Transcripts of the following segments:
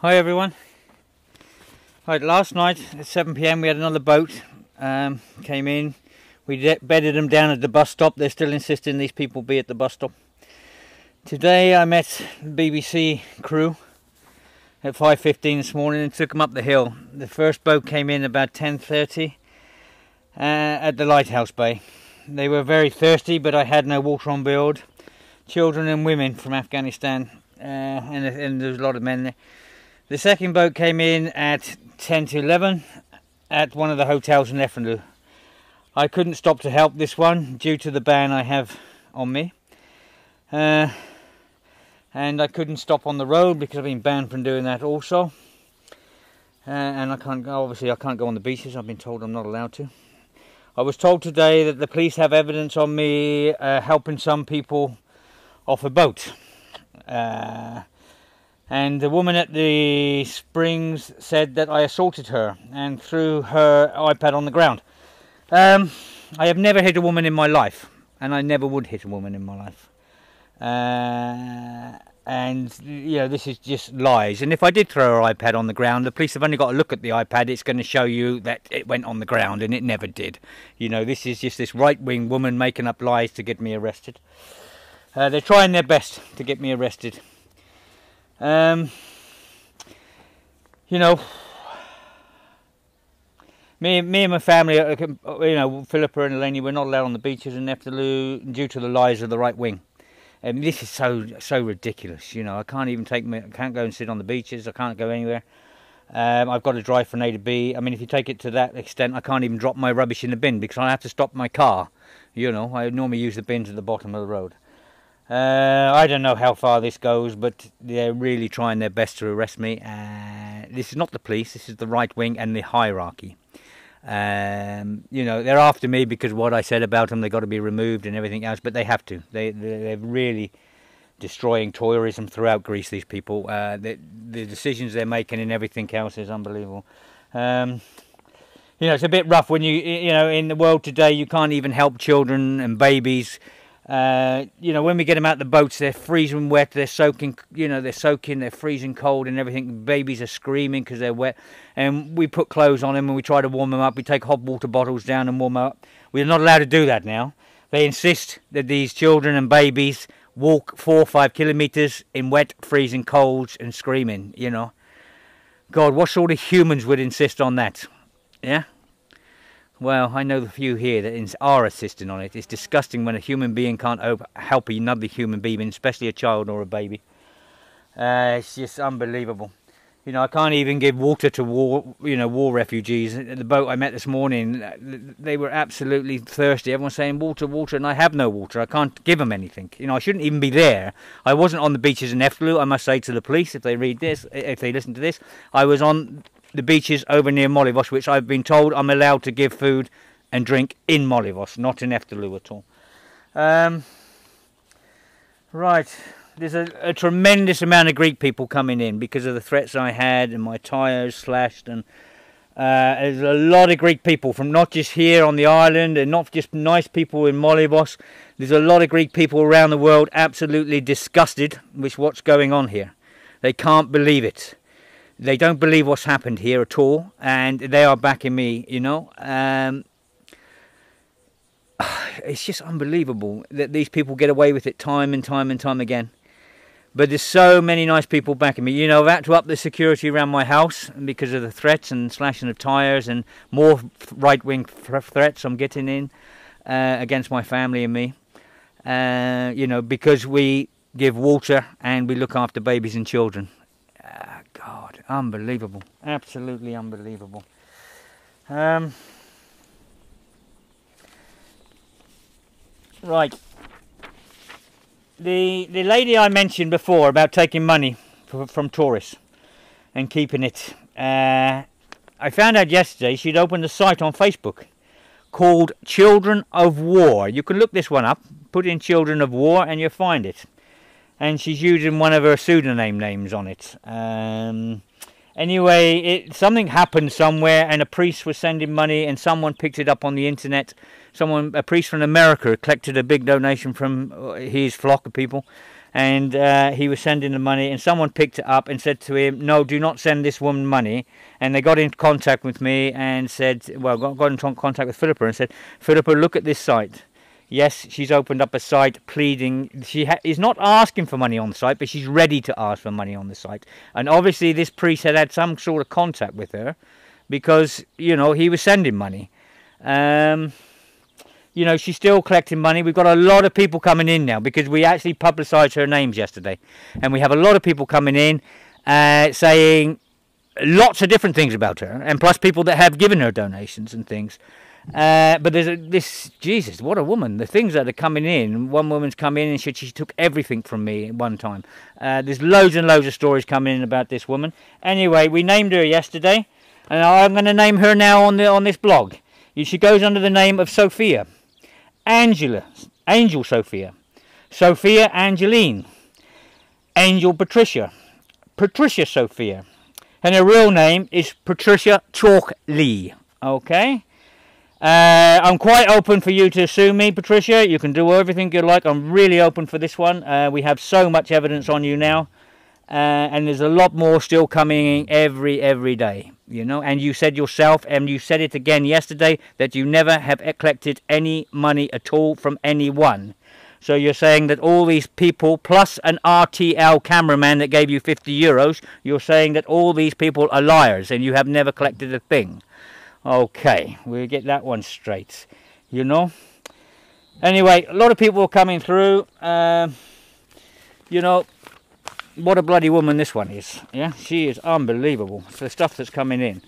Hi everyone. Right, last night at 7 p.m. we had another boat came in. We bedded them down at the bus stop. They're still insisting these people be at the bus stop. Today I met the BBC crew at 5:15 this morning and took them up the hill. The first boat came in about 10:30 at the lighthouse bay. They were very thirsty, but I had no water on board. Children and women from Afghanistan, and there was a lot of men there. The second boat came in at 10 to 11 at one of the hotels in Efrendu. I couldn't stop to help this one due to the ban I have on me. And I couldn't stop on the road because I've been banned from doing that also. And I can't go on the beaches. I've been told I'm not allowed to. I was told today that the police have evidence on me helping some people off a boat. And the woman at the springs said that I assaulted her and threw her iPad on the ground. I have never hit a woman in my life, and I never would hit a woman in my life. And you know, this is just lies. And if I did throw her iPad on the ground, the police have only got to look at the iPad. It's going to show you that it went on the ground, and it never did. You know, this is just this right-wing woman making up lies to get me arrested. They're trying their best to get me arrested. You know, me and my family, you know, Philippa and Eleni, we're not allowed on the beaches in Efteling due to the lies of the right wing. And this is so ridiculous. You know, I can't even I can't go and sit on the beaches. I can't go anywhere. I've got to drive from A to B. I mean, if you take it to that extent, I can't even drop my rubbish in the bin because I have to stop my car. You know, I normally use the bins at the bottom of the road. I don't know how far this goes, but they're really trying their best to arrest me. This is not the police, this is the right wing and the hierarchy. You know, they're after me because of what I said about them. They've got to be removed and everything else, but they have to. They're really destroying tourism throughout Greece, these people. The decisions they're making and everything else is unbelievable. You know, it's a bit rough when you know, in the world today, you can't even help children and babies. You know, when we get them out the boats, they're freezing wet, they're soaking, you know, they're freezing cold and everything. Babies are screaming because they're wet. And we put clothes on them and we try to warm them up. We take hot water bottles down and warm them up. We're not allowed to do that now. They insist that these children and babies walk 4 or 5 kilometers in wet, freezing colds and screaming, you know. God, what sort of humans would insist on that? Yeah? Well, I know the few here that are insisting on it. It's disgusting when a human being can't help another human being, especially a child or a baby. It's just unbelievable. You know, I can't even give water to war refugees. The boat I met this morning, they were absolutely thirsty. Everyone's saying water, water, and I have no water. I can't give them anything. You know, I shouldn't even be there. I wasn't on the beaches in Efteling. I must say to the police, if they read this, if they listen to this, I was on the beaches over near Molivos, which I've been told I'm allowed to give food and drink in Molivos, not in Efteling at all. Right, there's a tremendous amount of Greek people coming in because of the threats I had and my tyres slashed, and there's a lot of Greek people from not just here on the island and not just nice people in Molivos. There's a lot of Greek people around the world absolutely disgusted with what's going on here. They can't believe it. They don't believe what's happened here at all, and they are backing me, you know. It's just unbelievable that these people get away with it time and time and time again. But there's so many nice people backing me. You know, I've had to up the security around my house because of the threats and slashing of tyres and more right-wing threats I'm getting in against my family and me. You know, because we give water and we look after babies and children. God, unbelievable, absolutely unbelievable. Right, the lady I mentioned before about taking money from tourists and keeping it, I found out yesterday she'd opened a site on Facebook called Children of War. You can look this one up, put in Children of War and you'll find it. And she's using one of her pseudonym names on it. Anyway, something happened somewhere and a priest was sending money and someone picked it up on the internet. A priest from America collected a big donation from his flock of people and he was sending the money, and someone picked it up and said to him, no, do not send this woman money. And they got in contact with me and said, well, got in contact with Philippa and said, Philippa, look at this site. Yes, she's opened up a site pleading. She is not asking for money on the site, but she's ready to ask for money on the site. And obviously this priest had some sort of contact with her because, you know, he was sending money. You know, she's still collecting money. We've got a lot of people coming in now because we actually publicised her names yesterday. And we have a lot of people coming in saying lots of different things about her. And plus people that have given her donations and things. But there's Jesus, what a woman. The things that are coming in. One woman's come in and she took everything from me at one time. There's loads and loads of stories coming in about this woman. Anyway, we named her yesterday. And I'm going to name her now on this blog. She goes under the name of Sophia. Angel Sophia, Sophia Angeline, Angel Patricia, Patricia Sophia, and her real name is Patricia Chalk Lee. Okay, I'm quite open for you to sue me, Patricia. You can do everything you like. I'm really open for this one. We have so much evidence on you now, and there's a lot more still coming every day. You know, and you said yourself, and you said it again yesterday, that you never have collected any money at all from anyone. So you're saying that all these people, plus an RTL cameraman that gave you 50 euros, you're saying that all these people are liars and you have never collected a thing. Okay, we'll get that one straight, you know. Anyway, a lot of people are coming through. You know, what a bloody woman this one is. Yeah, she is unbelievable. It's the stuff that's coming in.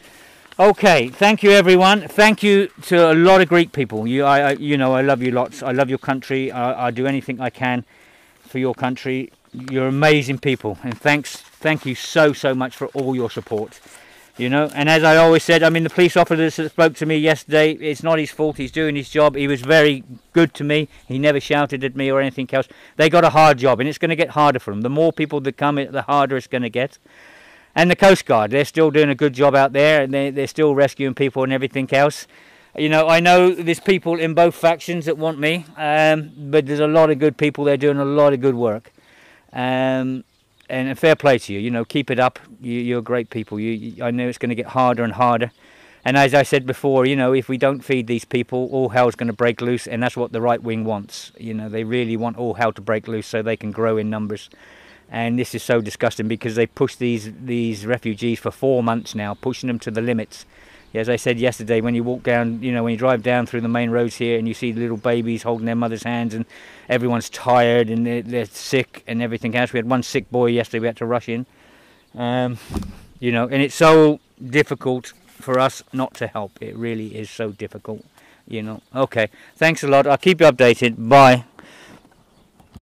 Okay, thank you everyone. Thank you to a lot of Greek people. You know, I love you lots. I love your country. I do anything I can for your country. You're amazing people, and thank you so much for all your support. You know, and as I always said, I mean, the police officer that spoke to me yesterday, it's not his fault. He's doing his job. He was very good to me. He never shouted at me or anything else. They got a hard job, and it's going to get harder for them. The more people that come, the harder it's going to get. And the Coast Guard, they're still doing a good job out there, and they're still rescuing people and everything else. You know, I know there's people in both factions that want me, but there's a lot of good people. They're doing a lot of good work. And fair play to you, you know, keep it up. You're great people. I know it's going to get harder and harder. And as I said before, you know, if we don't feed these people, all hell's going to break loose. And that's what the right wing wants. You know, they really want all hell to break loose so they can grow in numbers. And this is so disgusting because they push these refugees for 4 months now, pushing them to the limits. As I said yesterday, when you walk down, you know, when you drive down through the main roads here and you see little babies holding their mother's hands and everyone's tired and they're sick and everything else. We had one sick boy yesterday we had to rush in. You know, and it's so difficult for us not to help. It really is so difficult, you know. Okay, thanks a lot. I'll keep you updated. Bye.